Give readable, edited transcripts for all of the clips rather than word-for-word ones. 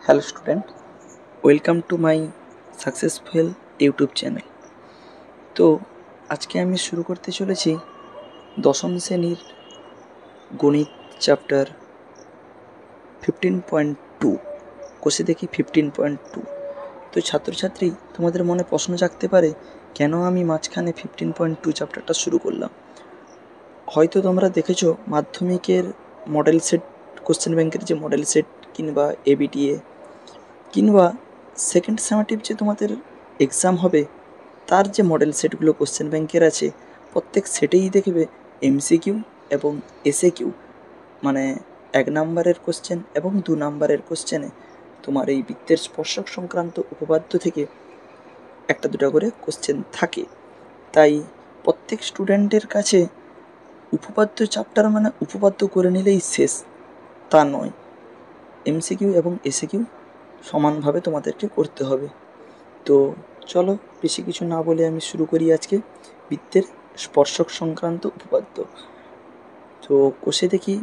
Hello student, welcome to my successful YouTube channel. তো আজকে আমি শুরু করতে চলেছি দশম শ্রেণীর গণিত চ্যাপ্টার 15.2। কোষে দেখি 15.2। তো ছাত্রছাত্রী, তোমাদের মনে প্রশ্ন জাগতে পারে কেন আমি মাঝখানে 15.2 চ্যাপ্টারটা শুরু করলাম। হয়তো তোমরা দেখেছো মাধ্যমিকের মডেল সেট, কোশ্চেন ব্যাংকের যে মডেল সেট কিংবা এবিটিএ কিংবা সেকেন্ড সেমেটিভ যে তোমাদের এক্সাম হবে তার যে মডেল সেটগুলো কোশ্চেন ব্যাংকের আছে, প্রত্যেক সেটেই দেখবে এমসিকিউ এবং এসএকিউ, মানে 1 নাম্বারের কোশ্চেন এবং 2 নাম্বারের কোশ্চেনে তোমার এই বৃত্তের স্পর্শক সংক্রান্ত উপপাদ্য থেকে একটা দুটা করে কোশ্চেন থাকে। তাই প্রত্যেক স্টুডেন্টের কাছে উপপাদ্য চ্যাপ্টার মানে উপপাদ্য করে নিলেই শেষ তা নয়, এমসিকিউ এবং এসএকিউ সমানভাবে তোমাদেরকে করতে হবে। তো চলো বেশি কিছু না বলে আমি শুরু করি আজকে বৃত্তের স্পর্শক সংক্রান্ত উপপাদ্য। তো কোষে দেখি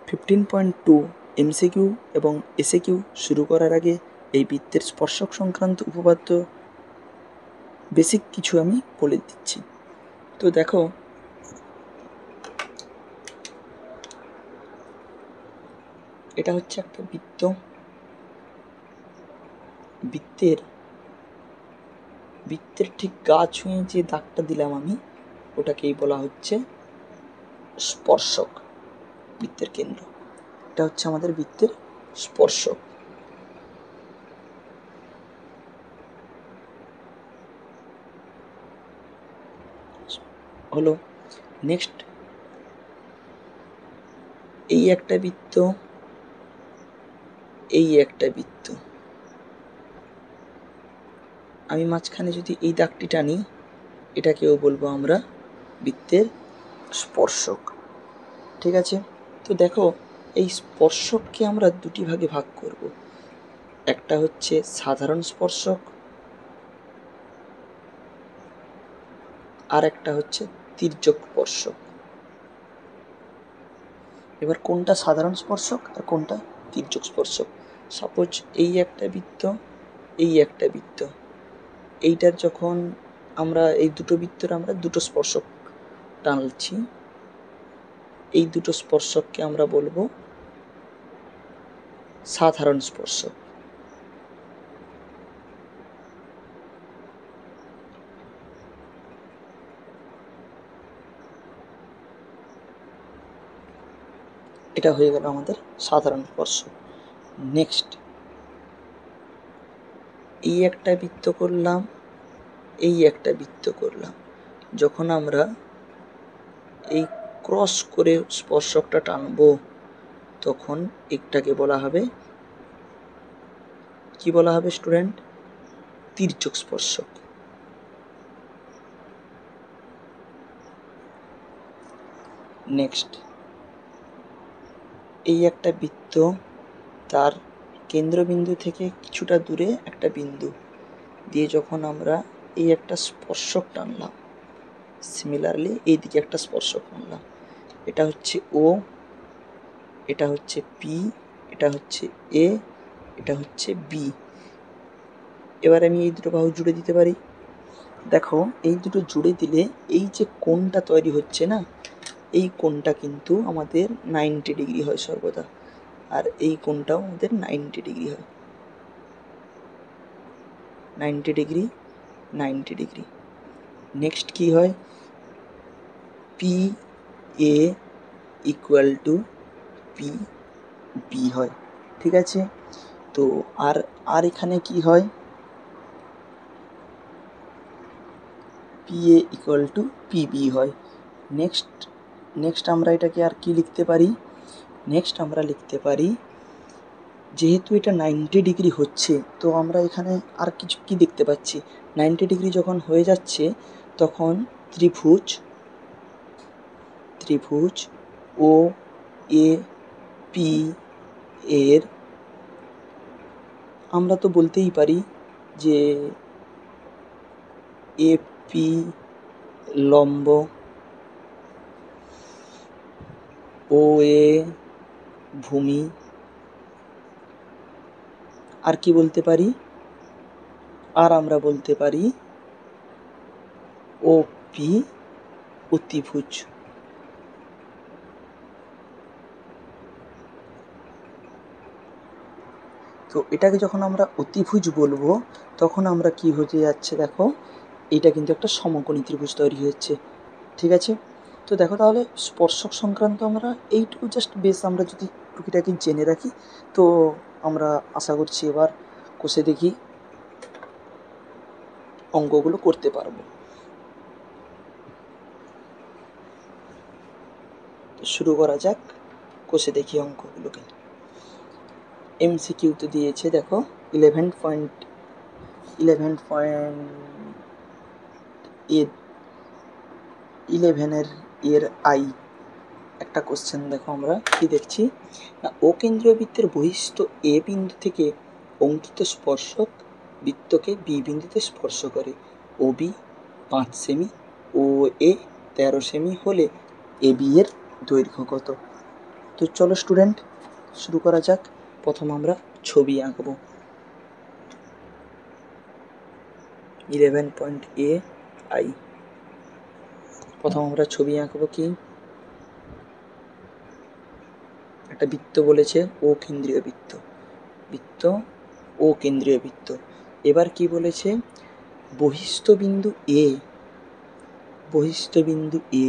15.2 এমসিকিউ এবং এসএকিউ শুরু করার আগে এই বৃত্তের স্পর্শক সংক্রান্ত উপপাদ্য বেসিক কিছু আমি বলে দিচ্ছি। তো দেখো, এটা হচ্ছে একটা বৃত্ত। বৃত্তের ঠিক গা ছুঁয়ে যে দাগটা দিলাম আমি, ওটাকেই বলা হচ্ছে স্পর্শক, বৃত্তের কেন্দ্র। এটা হচ্ছে আমাদের বৃত্তের স্পর্শক। হলো নেক্সট, এই একটা বৃত্ত, এই একটা বৃত্ত, আমি মাঝখানে যদি এই দাগটি টানি, এটাকেও বলবো আমরা বৃত্তের স্পর্শক। ঠিক আছে? তো দেখো, এই স্পর্শককে আমরা দুটি ভাগে ভাগ করব। একটা হচ্ছে সাধারণ স্পর্শক, আর একটা হচ্ছে তির্যক স্পর্শক। এবার কোনটা সাধারণ স্পর্শক আর কোনটা তির্যক স্পর্শক? সাপোজ এই একটা বৃত্ত, এই একটা বৃত্ত, এইটার যখন আমরা এই দুটো বৃত্তের আমরা দুটো স্পর্শক টানছি, এই দুটো স্পর্শককে আমরা বলবো সাধারণ স্পর্শক। এটা হয়ে গেল আমাদের সাধারণ স্পর্শক। নেক্সট, এই একটা বৃত্ত করলাম, এই একটা বৃত্ত করলাম, যখন আমরা এই ক্রস করে স্পর্শকটা টানবো, তখন একটাকে বলা হবে, কি বলা হবে স্টুডেন্ট? তির্যক স্পর্শক। নেক্সট, এই একটা বৃত্ত, তার কেন্দ্রবিন্দু থেকে কিছুটা দূরে একটা বিন্দু দিয়ে যখন আমরা এই একটা স্পর্শক টানলাম, সিমিলারলি এই দিকে একটা স্পর্শক টানলাম, এটা হচ্ছে ও, এটা হচ্ছে পি, এটা হচ্ছে এ, এটা হচ্ছে বি। এবার আমি এই দুটো বাহু জুড়ে দিতে পারি। দেখো, এই দুটো জুড়ে দিলে এই যে কোণটা তৈরি হচ্ছে না, এই কোণটা কিন্তু আমাদের 90 ডিগ্রি হয় সর্বদা, আর এই কোণটাও আমাদের 90 ডিগ্রি হয়। 90 ডিগ্রি, 90 ডিগ্রি। নেক্সট কি হয়? P A equal to P B হয়। ঠিক আছে? তো আর এখানে কি হয়? P A equal to P B হয়। নেক্সট আমরা এটাকে আর কি লিখতে পারি? নেক্সট আমরা লিখতে পারি, যেহেতু এটা 90 ডিগ্রি হচ্ছে, তো আমরা এখানে আর কিছু কি দেখতে পাচ্ছি? 90 ডিগ্রি যখন হয়ে যাচ্ছে, তখন ত্রিভুজ ও এ পি এর আমরা তো বলতেই পারি যে এ পি লম্ব, ও এ ভূমি, আর কি বলতে পারি, আর আমরা বলতে পারি ওপি অতিভুজ। তো এটাকে যখন আমরা অতিভুজ বলবো তখন আমরা কি হতে যাচ্ছে, দেখো এটা কিন্তু একটা সমকোণী ত্রিভুজ তৈরি হচ্ছে। ঠিক আছে, তো দেখো তাহলে স্পর্শক সংক্রান্ত আমরা এইটুকু জাস্ট বেশ আমরা যদি টুকিটাকি জেনে রাখি, তো আমরা আশা করছি এবার কষে দেখি অঙ্কগুলো করতে পারবো। শুরু করা যাক, কষে দেখি অঙ্কগুলোকে। এমসিকিউতে দিয়েছে দেখো 11 এর আই একটা কোশ্চেন। দেখো আমরা কি দেখছি না, ও কেন্দ্রীয় বৃত্তের বহিস্থ এ বিন্দু থেকে অঙ্কিত স্পর্শক বৃত্তকে বি বিন্দুতে স্পর্শ করে। ও বি 5 সেমি, ও এ 13 সেমি হলে এ বি এর দৈর্ঘ্য কত? তো চলো স্টুডেন্ট শুরু করা যাক। প্রথম আমরা ছবি আঁকবো। 11.ai প্রথম আমরা ছবি আঁকবো। কি একটা বৃত্ত বলেছে, ও কেন্দ্রীয় বৃত্ত ও কেন্দ্রীয় বৃত্ত। এবার কি বলেছে, বহিস্থ বিন্দু এ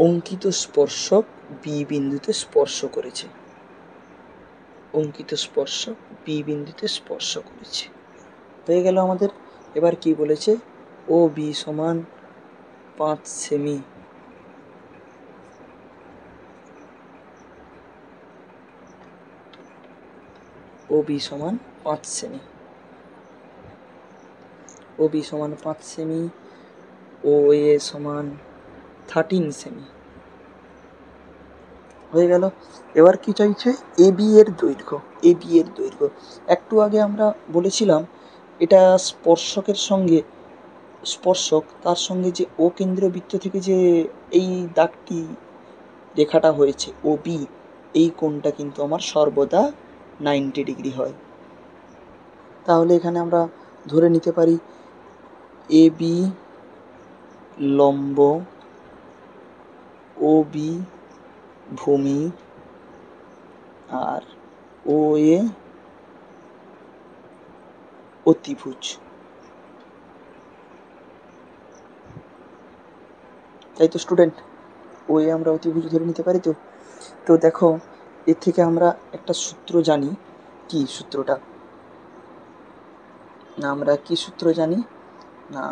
অঙ্কিত স্পর্শক বি বিন্দুতে স্পর্শ করেছে। হয়ে গেল আমাদের। এবার কি বলেছে, ও বি সমান 5 সেমি, ও বি সমান 5 সেমি, ও এ সমান 13 সেমি। হয়ে গেল। এবার কি চাইছে, এ বি এর দৈর্ঘ্য। একটু আগে আমরা বলেছিলাম এটা স্পর্শক তার সঙ্গে যে ও কেন্দ্রীয় বৃত্ত থেকে যে এই দাগটি রেখাটা হয়েছে ও বি, এই কোণটা কিন্তু আমার সর্বদা 90 ডিগ্রি হয়। তাহলে এখানে আমরা ধরে নিতে পারি এ বি লম্ব, ও বি ভূমি, আর ও এ অতিভুজ। তাই তো স্টুডেন্ট, ও এ আমরা অতিভুজ ধরে নিতে পারি। তো তো দেখো এর থেকে আমরা একটা সূত্র জানি। কি সূত্রটা না, আমরা কি সূত্র জানি না,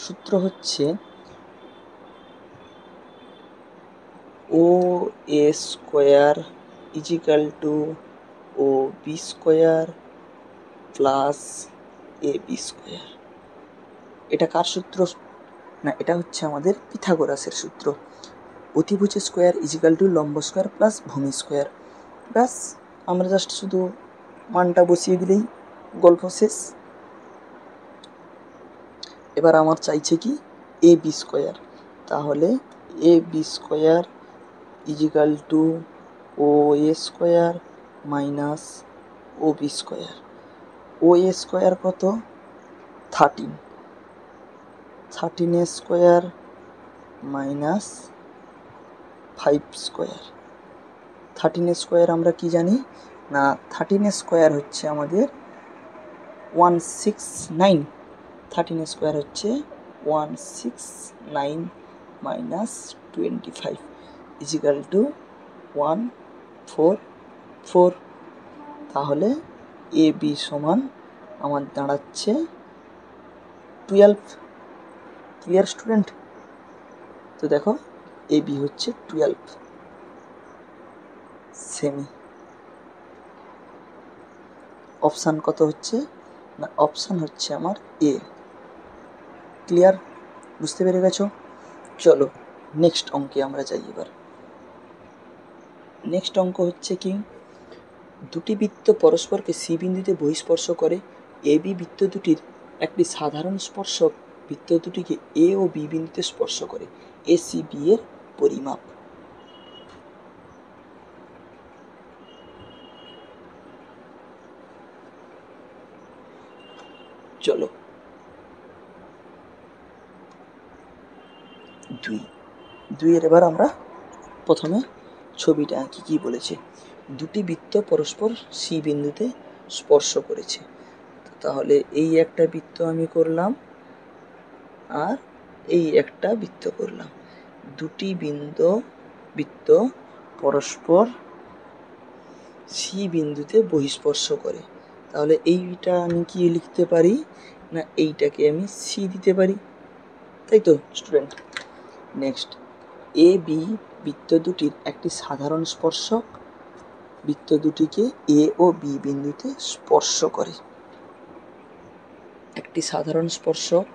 সূত্র হচ্ছে ও এ square equal two O B square plus A B square. এটা কার সূত্র না, এটা হচ্ছে আমাদের পিথাগোরাসের সূত্র। অতিভুজ স্কোয়ার ইজিক্যাল টু লম্ব স্কোয়ার প্লাস ভূমি স্কোয়ার। ব্যাস আমরা জাস্ট শুধু মানটা বসিয়ে দিলেই গল্প শেষ। এবার আমার চাইছে কি এ বি স্কোয়ার, তাহলে A B square equal two O A square minus O B square. O A square কত 13 এ স্কোয়ার মাইনাস 5 স্কোয়ার। 13 স্কোয়ার আমরা কি জানি না, 13 স্কোয়ার হচ্ছে আমাদের 169। 13 স্কোয়ার হচ্ছে 169 মাইনাস 25 ইজিক্যাল টু 144। তাহলে এ বি সমান আমার দাঁড়াচ্ছে 12। Clear student? তো দেখো এ বি হচ্ছে 12 সেমি। অপশান কত হচ্ছে না, অপশান হচ্ছে আমার এ। ক্লিয়ার? বুঝতে পেরে গেছো? চলো নেক্সট অঙ্কে আমরা যাই। এবার নেক্সট অঙ্ক হচ্ছে কি, দুটি বৃত্ত পরস্পরকে সি বিন্দুতে বহিঃস্পর্শ করে। এ বি বৃত্ত দুটির একটি সাধারণ স্পর্শক বৃত্ত দুটিকে এ ও বি বিন্দুতে স্পর্শ করে। এ সি বি এর পরিমাপ। চলো, 2 এবার আমরা প্রথমে ছবিটা আঁকি। কি বলেছে? দুটি বৃত্ত পরস্পর সি বিন্দুতে স্পর্শ করেছে। তাহলে এই একটা বৃত্ত আমি করলাম আর এই একটা বৃত্ত করলাম। দুটি বৃত্ত পরস্পর সি বিন্দুতে বহিঃস্পর্শ করে। তাহলে এইটা আমি কি লিখতে পারি না এইটাকে আমি সি দিতে পারি, তাই তো স্টুডেন্ট? নেক্সট, এ বি বৃত্ত দুটির একটি সাধারণ স্পর্শক বৃত্ত দুটিকে এ ও বি বিন্দুতে স্পর্শ করে। একটি সাধারণ স্পর্শক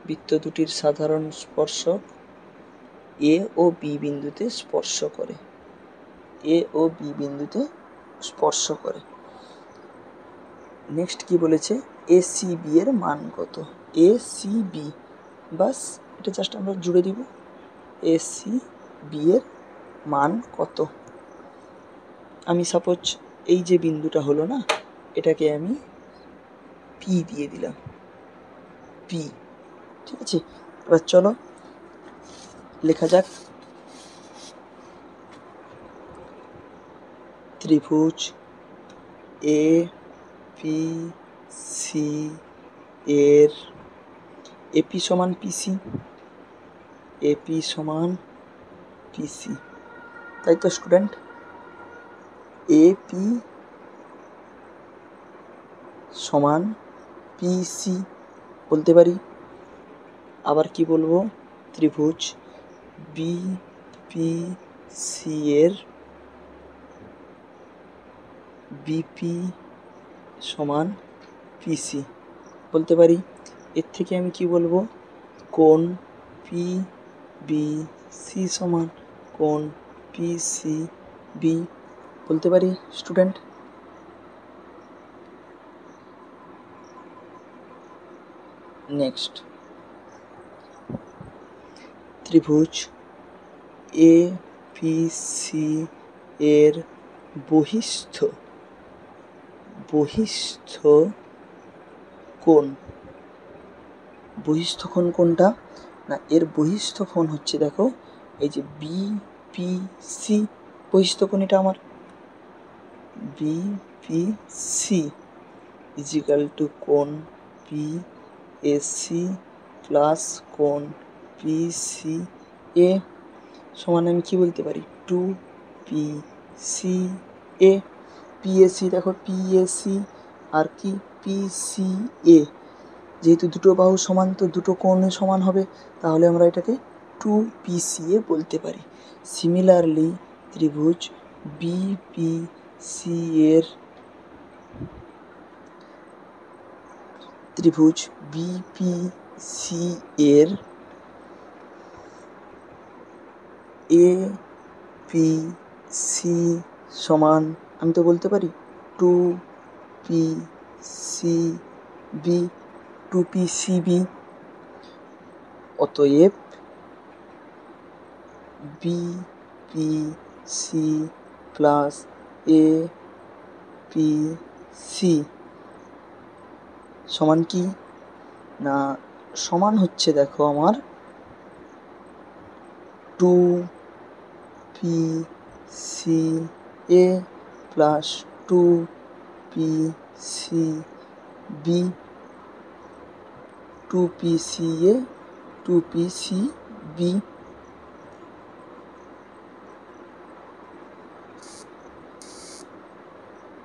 বৃত্ত দুটির সাধারণ স্পর্শক এ ও বি বিন্দুতে স্পর্শ করে। এ ও বি বিন্দুতে স্পর্শ করে। নেক্সট কি বলেছে? এ সি বি এর মান কত? এ সি বি, বাস এটা জাস্ট আমরা জুড়ে দিব। এ সি বি এর মান কত? আমি সাপোজ এই যে বিন্দুটা হলো না, এটাকে আমি পি দিয়ে দিলাম, পি। ঠিক আছে, এবার চলো লেখা যাক। ত্রিভুজ এ পি সি এর এপি সমান পিসি, এপি সমান পিসি, তাই তো স্টুডেন্ট? এপি সমান পিসি বলতে পারি। আবার কি বলবো? ত্রিভুজ বি পি সি এর বিপি সমান পিসি বলতে পারি। এর থেকে আমি কি বলবো? কোণ পি বি সি সমান কোণ পি সি বি বলতে পারি স্টুডেন্ট। নেক্সট, ত্রিভুজ এ পি সি এর বহিস্থ কোণ, বহিস্থ কোণ কোনটা? না এর বহিস্থ কোণ হচ্ছে, দেখো এই যে বি পি সি, বহিস্থ কোণ এটা আমার। B P C equal to কোণ পি এ সি প্লাস কোণ পি সি এ সমান আমি কি বলতে পারি? 2 পি সি এ। পিএসি দেখো, পিএসি আর কি পি সি এ, যেহেতু দুটো বাহু সমান তো দুটো কোণ সমান হবে, তাহলে আমরা এটাকে 2 PCA বলতে পারি। সিমিলারলি ত্রিভুজ বিপিসি এর এ পি সি সমান আমি তো বলতে পারি 2 PCB, 2 PCB। অতএব বিপিসি প্লাস এপিসি সমান কি না? সমান হচ্ছে দেখো আমার 2 PCA plus 2 PCB, 2 PCA 2 PCB।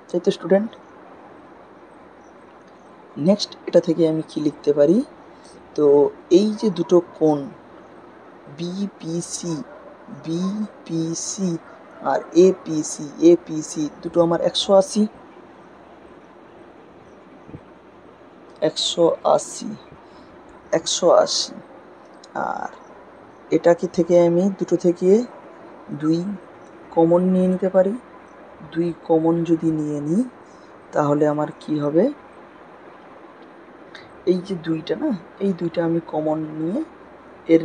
তাই তো স্টুডেন্ট? নেক্সট এটা থেকে আমি কি লিখতে পারি? তো এই যে দুটো কোণ বিপিসি আর এপিসি দুটো আমার 180, আর এটাকে থেকে আমি দুটো থেকে 2 কমন নিয়ে নিতে পারি। 2 কমন যদি নিয়ে নিই তাহলে আমার কি হবে? এই যে 2টা না, এই 2টা আমি কমন নিয়ে এর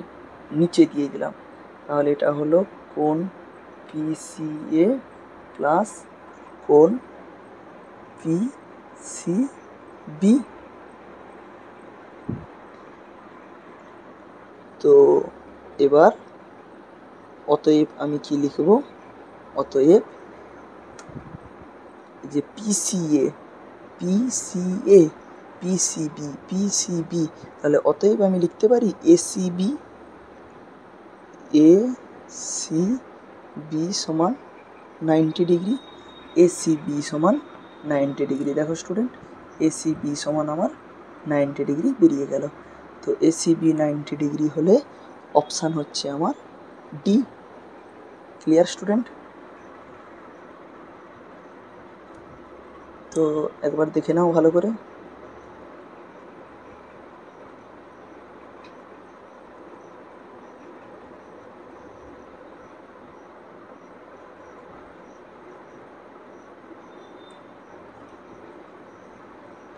নিচে দিয়ে দিলাম, তাহলে এটা হলো কোণ পিসিএ প্লাস কোণ পিসিবি। তো এবার অতএব আমি কি লিখব, অতএব যে পিসিএ পিসিএ পিসিবি পিসিবি, তাহলে অতএব আমি লিখতে পারি এসিবি এসিবি সমান 90 ডিগ্রি, এসিবি সমান 90 ডিগ্রি। দেখো স্টুডেন্ট, এসিবি সমান আমার 90 ডিগ্রি বেরিয়ে গেল। তো এসিবি 90 ডিগ্রি হলে অপশান হচ্ছে আমার ডি। Clear student? তো একবার দেখে নাও ভালো করে।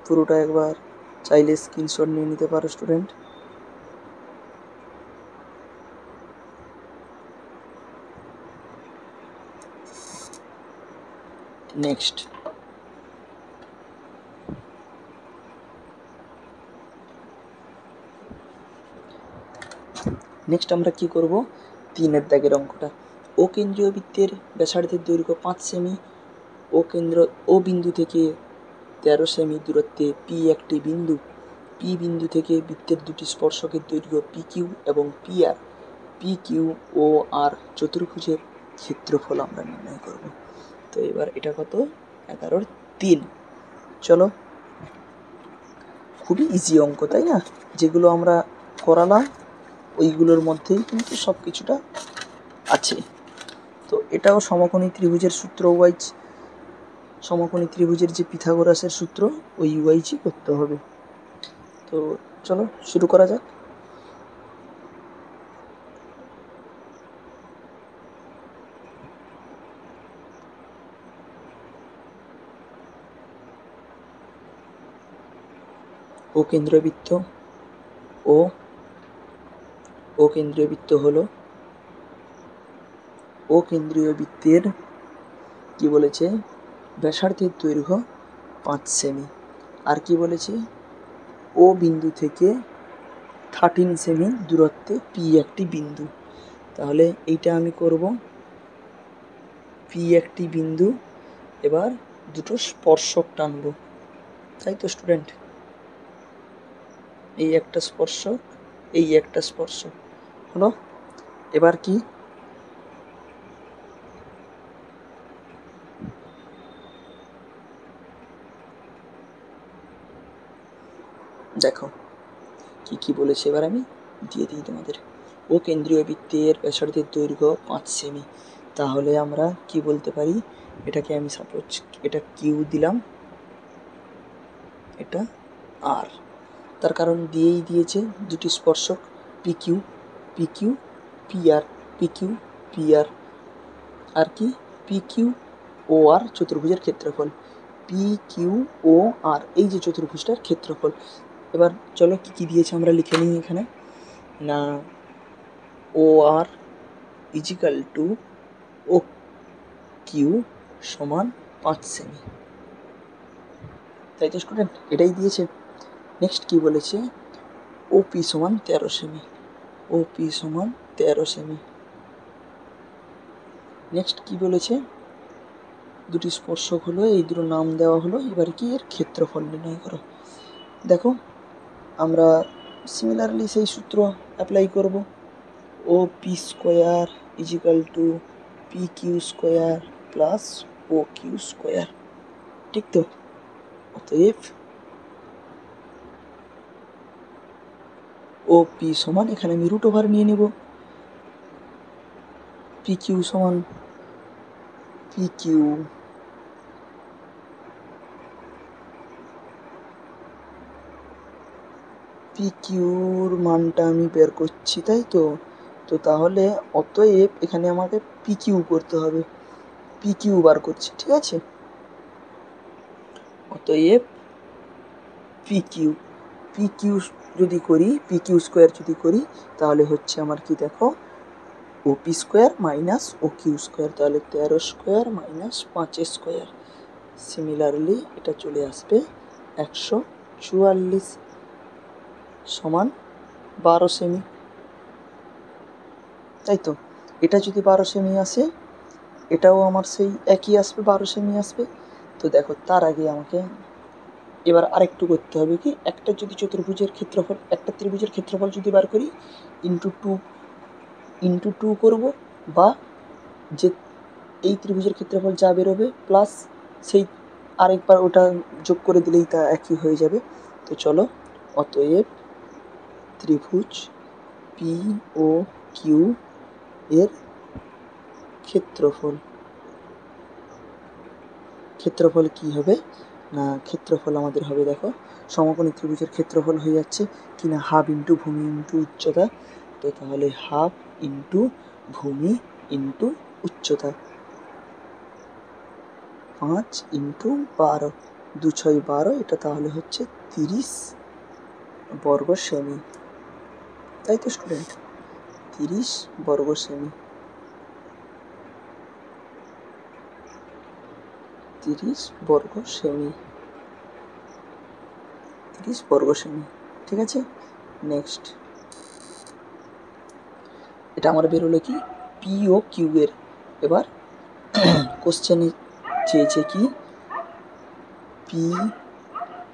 পুরোটা একবার চাইলে স্ক্রিনশট নিয়ে নিতে পারো স্টুডেন্ট। নেক্সট আমরা কি করব, 3-এর দাগের অঙ্কটা। ও কেন্দ্রীয় বৃত্তের ব্যাসার্ধের দৈর্ঘ্য 5 সেমি, ও বিন্দু থেকে 13 সেমি দূরত্বে পি একটি বিন্দু, পি বিন্দু থেকে বৃত্তের দুটি স্পর্শকের দৈর্ঘ্য পি কিউ এবং পি আর, পি কিউ ও আর চতুর্ভুজের ক্ষেত্রফল আমরা নির্ণয় করব। তো এবার এটা কত, 11/3। চলো, খুবই ইজি অঙ্ক তাই না? যেগুলো আমরা করালাম ওইগুলোর মধ্যেই কিন্তু সব কিছুটা আছে। তো এটাও সমকোণী ত্রিভুজের সূত্র ওয়াইজ, সমকোণী ত্রিভুজের যে পিথাগোরাসের সূত্র ওই ওয়াইজই করতে হবে। তো চলো শুরু করা যাক। ও কেন্দ্রীয় বৃত্ত, ও কেন্দ্রীয় বৃত্ত হলো, ও কেন্দ্রীয় বৃত্তের কি বলেছে, ব্যাসার্ধের দৈর্ঘ্য 5 সেমি, আর কি বলেছে, ও বিন্দু থেকে 13 সেমি দূরত্বে পি একটি বিন্দু। তাহলে এইটা আমি করব, পি একটি বিন্দু, এবার দুটো স্পর্শক টানব, তাই তো স্টুডেন্ট? এই একটা স্পর্শক, এই একটা স্পর্শক হলো। এবার কি, দেখো কি কি বলেছে, এবার আমি দিয়ে দিই তোমাদের। ও কেন্দ্রীয় বৃত্তের ব্যাসার্ধের দৈর্ঘ্য 5 সেমি, তাহলে আমরা কি বলতে পারি, এটাকে আমি সাপোজ এটা কিউ দিলাম, এটা আর, তার কারণ দিয়েই দিয়েছে দুটি স্পর্শক P Q P Q P R, P Q P R, আর কি পি কিউ ও আর চতুর্ভুজের ক্ষেত্রফল, পি কিউ ও আর এই যে চতুর্ভুজটার ক্ষেত্রফল। এবার চলো কি কি দিয়েছে আমরা লিখে নিই এখানে, না ও আর ইজিক্যাল টু ও কিউ সমান 5 সেমি, তাই তো স্টুডেন্ট? এটাই দিয়েছে। নেক্সট কি বলেছে, ও পি সমান 13 সেমি, ও পি সমান 13 সেমি। নেক্সট কি বলেছে, দুটি স্পর্শক হলো, এই দুটো নাম দেওয়া হলো, এবার কি এর ক্ষেত্রফল নির্ণয় করো। দেখো আমরা সিমিলারলি সেই সূত্র অ্যাপ্লাই করব, O P square equal to P Q square plus O Q square, ঠিক তো? অতএব ও পি সমান, এখানে আমি রুট ওভার নিয়ে নেব, পি কিউ সমান পি কিউ পি কিউর মানটা আমি বের করছি, তাই তো? তো তাহলে অতএব এখানে আমাকে পি কিউ করতে হবে, পি কিউ বার করছি, ঠিক আছে? অতএব পি কিউ যদি করি, পি কিউ স্কোয়ার যদি করি, তাহলে হচ্ছে আমার কি, দেখো ও পি স্কোয়ার মাইনাস ও কিউ স্কোয়ার, তাহলে 13 স্কোয়ার মাইনাস 5 স্কোয়ার, সিমিলারলি এটা চলে আসবে 144 সমান 12 সেমি। তাই তো। এটা যদি 12 সেমি আসে, এটাও আমার সেই একই আসবে, 12 সেমি আসবে। তো দেখো, তার আগে আমাকে এবার আরেকটু করতে হবে কি, একটা যদি চতুর্ভুজের ক্ষেত্রফল, একটা ত্রিভুজের ক্ষেত্রফল যদি বার করি, ইন্টু টু করবো, বা যে এই ত্রিভুজের ক্ষেত্রফল যা বেরোবে প্লাস সেই আরেকবার ওটা যোগ করে দিলেই তা একই হয়ে যাবে। তো চলো, অতএব ত্রিভুজ পি ও কিউ এর ক্ষেত্রফল কি হবে না, ক্ষেত্রফল আমাদের হবে, দেখো সমকোণী ত্রিভুজের ক্ষেত্রফল হয়ে যাচ্ছে কি না, হাফ ইন্টু ভূমি ইন্টু উচ্চতা। তো তাহলে হাফ ইন্টু ভূমি ইন্টু উচ্চতা, 5 ইন্টু 12, 2 6 12, এটা তাহলে হচ্ছে 30 বর্গ সেমি। তাই তো স্টুডেন্ট, 30 বর্গ সেমি, 30 বর্গ সেমি, 30 বর্গ সেমি। ঠিক আছে, নেক্সট এটা আমার বেরোলো কি, পি ও কিউ এর। এবার কোশ্চেনে চেয়েছে কি, পি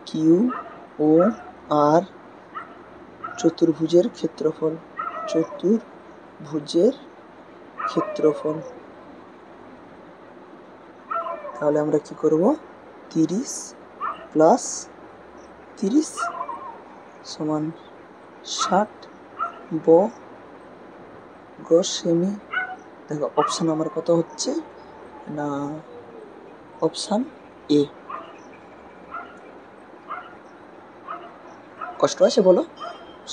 কিউ ও আর চতুর্ভুজের ক্ষেত্রফল, তাহলে আমরা কি করব, 30 প্লাস 30 সমান 60 বর্গ সেমি। দেখো অপশান আমার কত হচ্ছে না, অপশান এ। কষ্ট আছে বলো,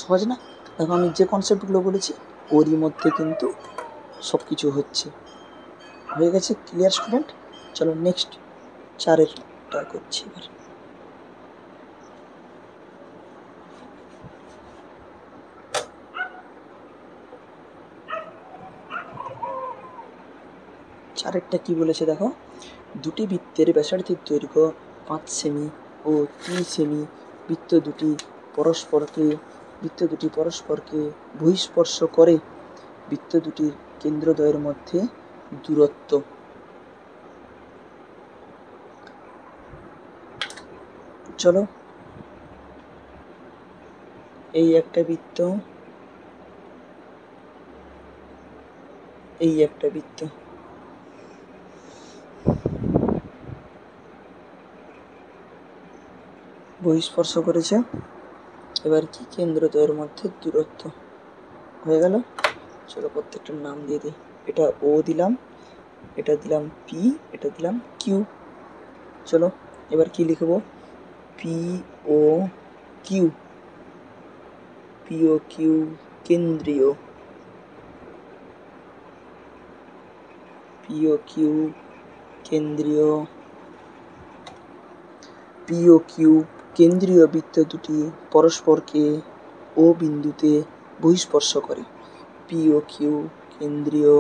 সহজ না? দেখো আমি যে কনসেপ্টগুলো বলেছি ওরই মধ্যে কিন্তু সব কিছু হচ্ছে। হয়ে গেছে ক্লিয়ার স্টুডেন্ট? চলো নেক্সট 4-এরটা করছি এবার। চারেরটা কি বলেছে দেখো, দুটি বৃত্তের ব্যাসার্ধের দৈর্ঘ্য 5 সেমি ও 3 সেমি, বৃত্ত দুটি পরস্পরকে বহিঃস্পর্শ করে, বৃত্ত দুটির কেন্দ্রদ্বয়ের মধ্যে দূরত্ব। চলো, এই একটা বৃত্ত, এই একটা বৃত্ত, বহিঃস্পর্শ করেছে। এবার কি, কেন্দ্রদ্বয়ের মধ্যে দূরত্ব হয়ে গেল। চলো প্রত্যেকটার নাম দিয়ে দিই, এটা ও দিলাম, এটা দিলাম পি, এটা দিলাম কিউ। চলো এবার কি লিখবো, পি ও কিউ, কেন্দ্রীয়, কেন্দ্রীয় বৃত্ত দুটি পরস্পরকে ও বিন্দুতে বহিঃস্পর্শ করে। পি ও কিউ কেন্দ্রীয়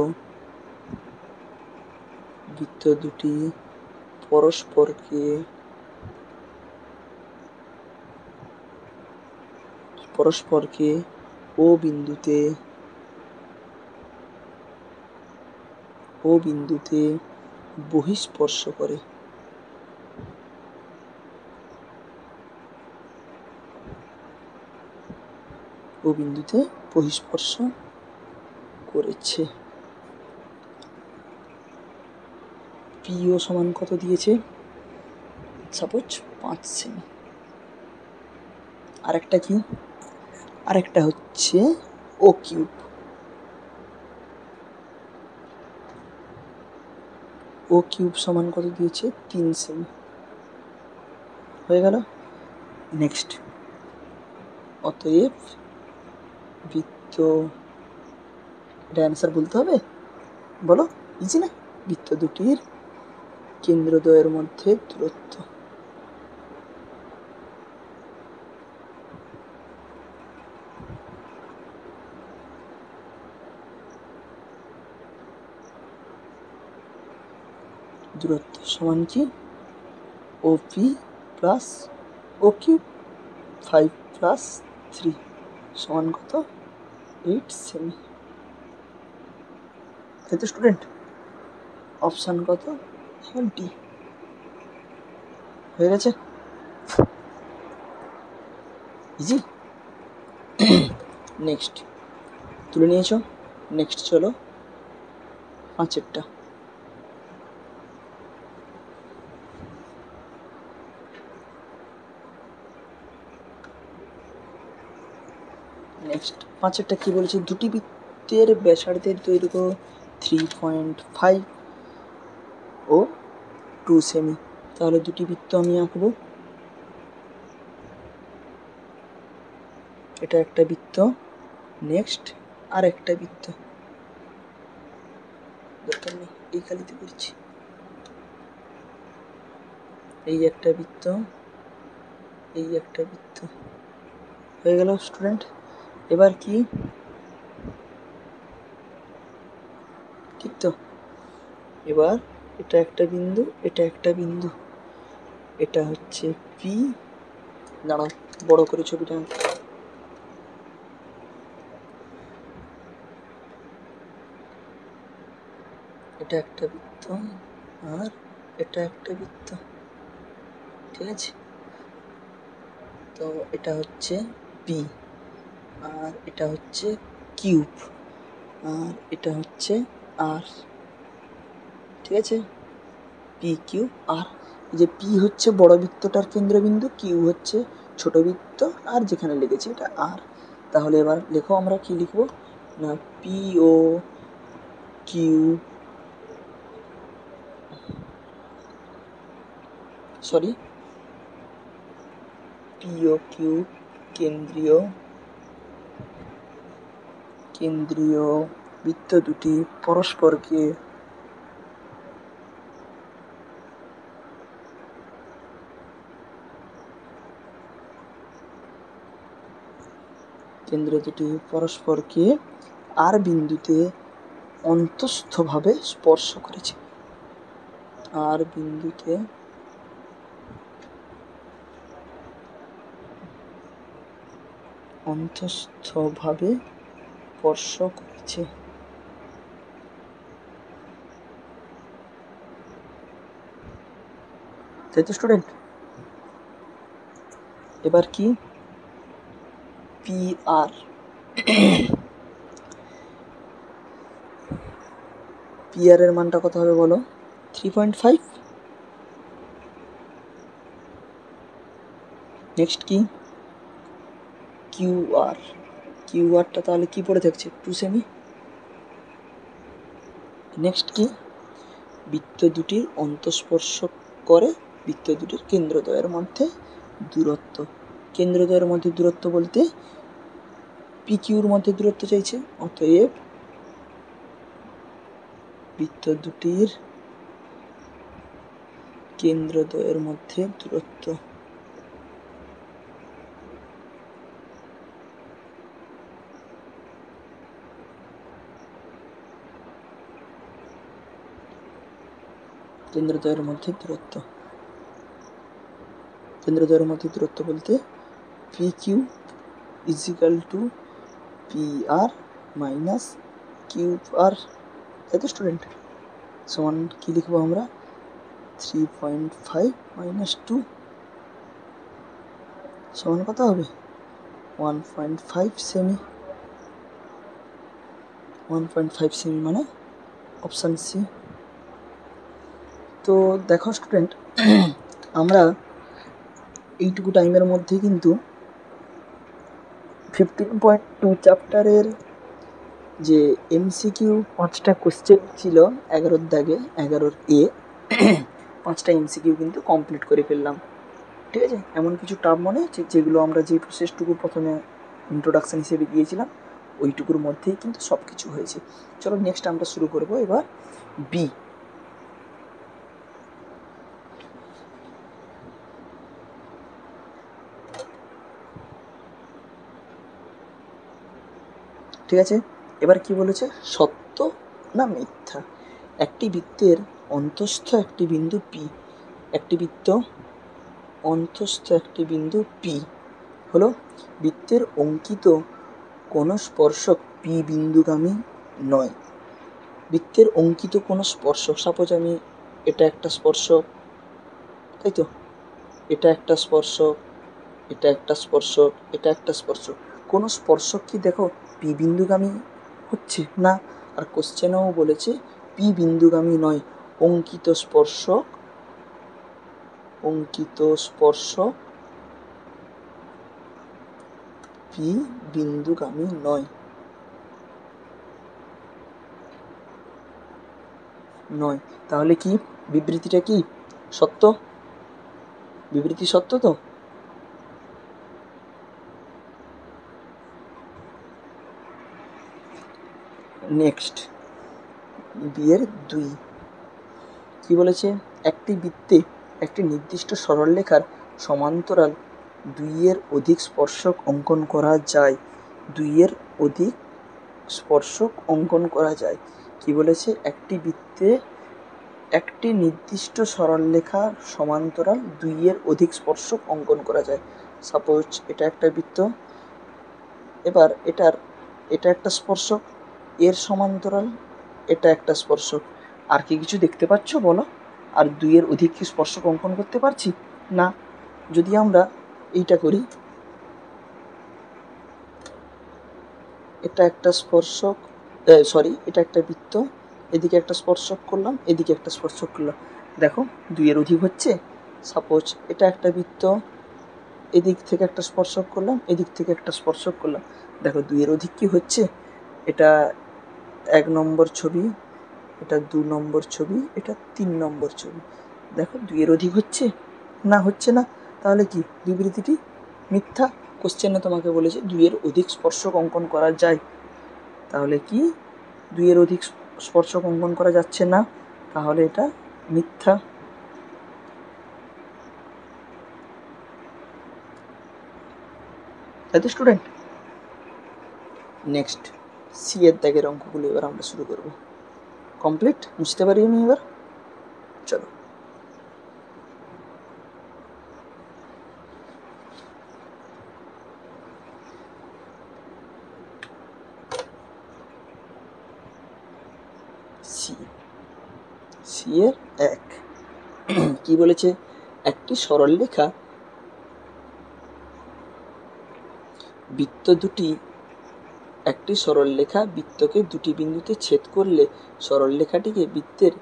বৃত্ত দুটি পরস্পরকে ও বিন্দুতে বহিঃস্পর্শ করে। ও বিন্দুতে বহিঃস্পর্শ করেছে। পিও সমান কত দিয়েছে, সাপোজ 5 সেমি। আরেকটা কি, আরেকটা হচ্ছে ও কিউব, ও কিউব সমান কত দিয়েছে, 3 সেমি। হয়ে গেল। নেক্সট, অতএব বৃত্ত, এটা অ্যান্সার বলতে হবে, বলো ইজি না? বৃত্ত দুটির কেন্দ্রদ্বয়ের মধ্যে দূরত্ব, সমান কি, ওপি প্লাস ও কিউব, 5 প্লাস 3 সমান কত, 8 সেমি। তাই তো স্টুডেন্ট? অপশান কত? ডি হয়ে গেছে। ইজি। নেক্সট তুলে নিয়েছো, নেক্সট চলো 5-এরটা। নেক্সট 5-এরটা কি বলেছে? দুটি বৃত্তের ব্যাসার্ধের দৈর্ঘ্য 3.5 ও 2 সেমি। তাহলে দুটি বৃত্ত আমি আঁকবো। এটা একটা বৃত্ত, নেক্সট আর একটা বৃত্ত, দরকার নেই এই কালিতে করছি। এই একটা বৃত্ত, এই একটা বৃত্ত, হয়ে গেল স্টুডেন্ট। এবার কি ঠিক তো? এবার এটা একটা বিন্দু, এটা একটা বিন্দু, এটা হচ্ছে পি। দাঁড়াও বড় করে ছবিটা আঁকি। এটা একটা বৃত্ত আর এটা একটা বৃত্ত, ঠিক আছে? তো এটা হচ্ছে পি আর এটা হচ্ছে কিউব আর এটা হচ্ছে আর, ঠিক আছে? P Q R. এই যে পি হচ্ছে বড় বৃত্তটার কেন্দ্রবিন্দু, কিউ হচ্ছে ছোট বৃত্ত, আর যেখানে লিখেছি এটা আর। তাহলে এবার লেখো, আমরা কি লিখবো না, P O Q, sorry P O Q কেন্দ্রীয় কেন্দ্রীয় বৃত্ত দুটি পরস্পরকে আর বিন্দুতে অন্তস্থভাবে স্পর্শ করেছে। আর বিন্দুতে অন্তস্থভাবে স্পর্শ করেছে। তাই তো স্টুডেন্ট? এবার কি পি আর, পি আর এর মানটা কত হবে বলো? 3.5। নেক্সট কি কিউ আর, কিউ আরটা তাহলে কি পড়ে থাকছে? 2 সেমি। নেক্সট কি বৃত্ত দুটির অন্তঃস্পর্শ করে বৃত্ত দুটির কেন্দ্রদ্বয়ের মধ্যে দূরত্ব। কেন্দ্রদ্বয়ের মধ্যে দূরত্ব বলতে পি কিউর মধ্যে দূরত্ব চাইছে, অতএব বৃত্ত দুটির কেন্দ্রদ্বয়ের মধ্যে দূরত্ব। কেন্দ্রদ্বয়ের মধ্যে দূরত্ব, কেন্দ্রদ্বয়ের মধ্যে দূরত্ব বলতে P Q equal to P R minus cube R. তাই তো স্টুডেন্ট? সমান কি লিখবো আমরা? 3.5 মাইনাস 2 সমান কত হবে? 1.5 সেমি। 1.5 সেমি মানে অপশান সি। তো দেখো স্টুডেন্ট, আমরা এইটুকু টাইমের মধ্যে কিন্তু 15.2 চ্যাপ্টারের যে এমসিকিউ 5টা কোশ্চেন ছিল 11-র দাগে, 11-র এ 5টা এমসিকিউ কিন্তু কমপ্লিট করে ফেললাম, ঠিক আছে? এমন কিছু টার্ম মনে আছে যেগুলো আমরা যে প্রসেসটুকু প্রথমে ইন্ট্রোডাকশান হিসেবে দিয়েছিলাম ওইটুকুর মধ্যেই কিন্তু সব কিছু হয়েছে। চলো নেক্সট আমরা শুরু করবো এবার বি। ঠিক আছে, এবার কি বলেছে? সত্য না মিথ্যা একটি বৃত্তের অন্তস্থ একটি বিন্দু পি, একটি বৃত্ত অন্তস্থ একটি বিন্দু পি হলো বৃত্তের অঙ্কিত কোনো স্পর্শক পি বিন্দুগামী নয়। বৃত্তের অঙ্কিত কোনো স্পর্শক, সাপোজ আমি এটা একটা স্পর্শক, তাই তো, এটা একটা স্পর্শক, এটা একটা স্পর্শক, এটা একটা স্পর্শক, কোনো স্পর্শক কি দেখো পি বিন্দুগামী হচ্ছে না। আর কোশ্চেনেও বলেছে পি বিন্দুগামী নয়, অঙ্কিত স্পর্শক পি বিন্দুগামী নয়। তাহলে কি বিবৃতিটা কি সত্য? বিবৃতি সত্য তো? নেক্সট বিয়ের 2 কি বলেছে, একটি বৃত্তে একটি নির্দিষ্ট সরলরেখার সমান্তরাল 2-এর অধিক স্পর্শক অঙ্কন করা যায়। 2-এর অধিক স্পর্শক অঙ্কন করা যায়। কি বলেছে, একটি বৃত্তে একটি নির্দিষ্ট সরলরেখার সমান্তরাল 2-এর অধিক স্পর্শক অঙ্কন করা যায়। সাপোজ এটা একটা বৃত্ত, এবার এটা একটা স্পর্শক, এর সমান্তরাল এটা একটা স্পর্শক। আর কি কিছু দেখতে পাচ্ছ বলো? আর 2-এর অধিক কি স্পর্শক অঙ্কন করতে পারছি না। যদি আমরা এইটা করি, এটা একটা স্পর্শক, এটা একটা বৃত্ত, এদিকে একটা স্পর্শক করলাম, এদিকে একটা স্পর্শক করলাম, দেখো 2-এর অধিক হচ্ছে। সাপোজ এটা একটা বৃত্ত, এদিক থেকে একটা স্পর্শক করলাম, এদিক থেকে একটা স্পর্শক করলাম, দেখো 2-এর অধিক কি হচ্ছে। এটা 1 নম্বর ছবি, এটা 2 নম্বর ছবি, এটা 3 নম্বর ছবি, দেখো 2-এর অধিক হচ্ছে না, হচ্ছে না। তাহলে কি বিবৃতিটি মিথ্যা। কোশ্চেনে তোমাকে বলেছে 2-এর অধিক স্পর্শক অঙ্কন করা যায়, তাহলে কি 2-এর অধিক স্পর্শক অঙ্কন করা যাচ্ছে না, তাহলে এটা মিথ্যা। তাই তো স্টুডেন্ট? নেক্সট সি এর দাগের অঙ্কগুলো এবার আমরা শুরু করব। কমপ্লিট, বুঝতে পারি আমি এবার? চলো। সি এর 1 কি বলেছে, একটি সরলরেখা বৃত্তকে দুটি বিন্দুতে ছেদ করলে সরলরেখাটিকে বৃত্তের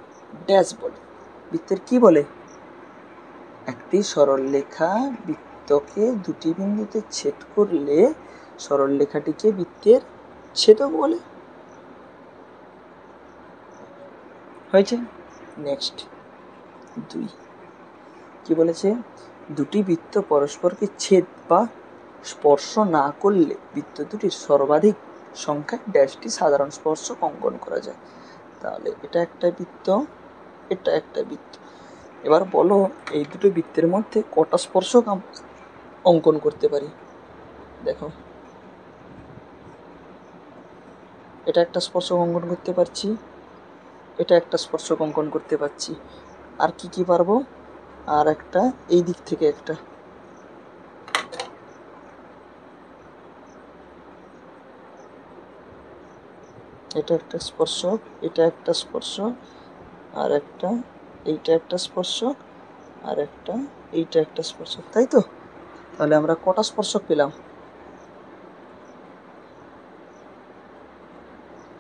ড্যাশ বলে। বৃত্তের কি বলে? একটি সরলরেখা বৃত্তকে দুটি বিন্দুতে ছেদ করলে সরলরেখাটিকে বৃত্তের ছেদক বলে। হয়েছে? নেক্সট 2 কি বলেছে, দুটি বৃত্ত পরস্পরকে ছেদ বা স্পর্শ না করলে বৃত্ত দুটির সর্বাধিক সংখ্যায় ড্যাশটি সাধারণ স্পর্শক অঙ্কন করা যায়। তাহলে এটা একটা বৃত্ত, এটা একটা বৃত্ত। এবার বলো এই দুটো বৃত্তের মধ্যে কটা স্পর্শক অঙ্কন করতে পারি। দেখো এটা একটা স্পর্শক অঙ্কন করতে পারছি, এটা একটা স্পর্শক অঙ্কন করতে পারছি। আর কি কি পারবো? আর একটা এই দিক থেকে একটা, এটা একটা স্পর্শক, এটা একটা স্পর্শক, আর একটা এইটা একটা স্পর্শক, আর একটা এইটা একটা স্পর্শক, তাই তো? তাহলে আমরা কটা স্পর্শক পেলাম?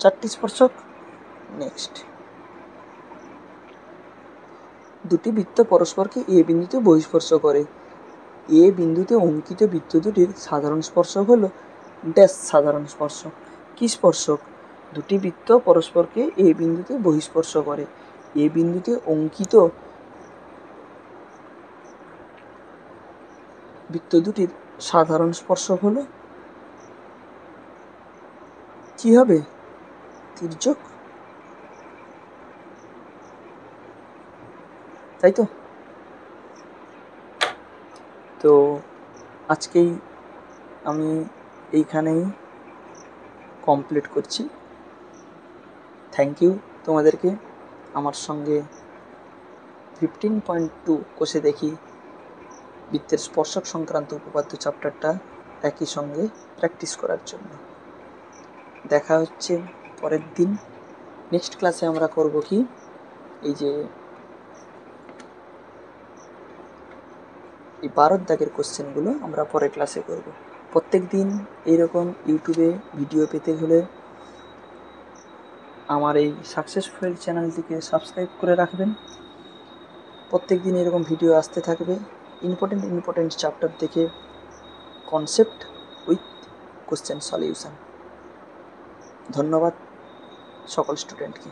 4টি স্পর্শক। নেক্সট, দুটি বৃত্ত পরস্পরকে এ বিন্দুতে বহিঃস্পর্শ করে। এ বিন্দুতে অঙ্কিত বৃত্ত দুটির সাধারণ স্পর্শক হলো ড্যাশ সাধারণ স্পর্শক। কি স্পর্শক? দুটি বৃত্ত পরস্পরকে এ বিন্দুতে বহিঃস্পর্শ করে। এ বিন্দুতে অঙ্কিত বৃত্ত দুটির সাধারণ স্পর্শক হলো কি হবে? তির্যক, তাই তো? তো আজকেই আমি এইখানেই কমপ্লিট করছি। থ্যাংক ইউ তোমাদেরকে আমার সঙ্গে 15.2 কোষে দেখি বৃত্তের স্পর্শক সংক্রান্ত উপপাদ্য চ্যাপ্টারটা একই সঙ্গে প্র্যাকটিস করার জন্য। দেখা হচ্ছে পরের দিন। নেক্সট ক্লাসে আমরা করব কি, এই যে এই 12 দাগের কোশ্চেনগুলো আমরা পরের ক্লাসে করব। প্রত্যেক দিন এইরকম ইউটিউবে ভিডিও পেতে হলে আমার এই সাকসেসফুল চ্যানেলটিকে সাবস্ক্রাইব করে রাখবেন। প্রত্যেক দিন এরকম ভিডিও আসতে থাকবে, ইম্পর্টেন্ট চ্যাপ্টার দেখে কনসেপ্ট উইথ কোশ্চেন সলিউশন। ধন্যবাদ সকল স্টুডেন্টকে।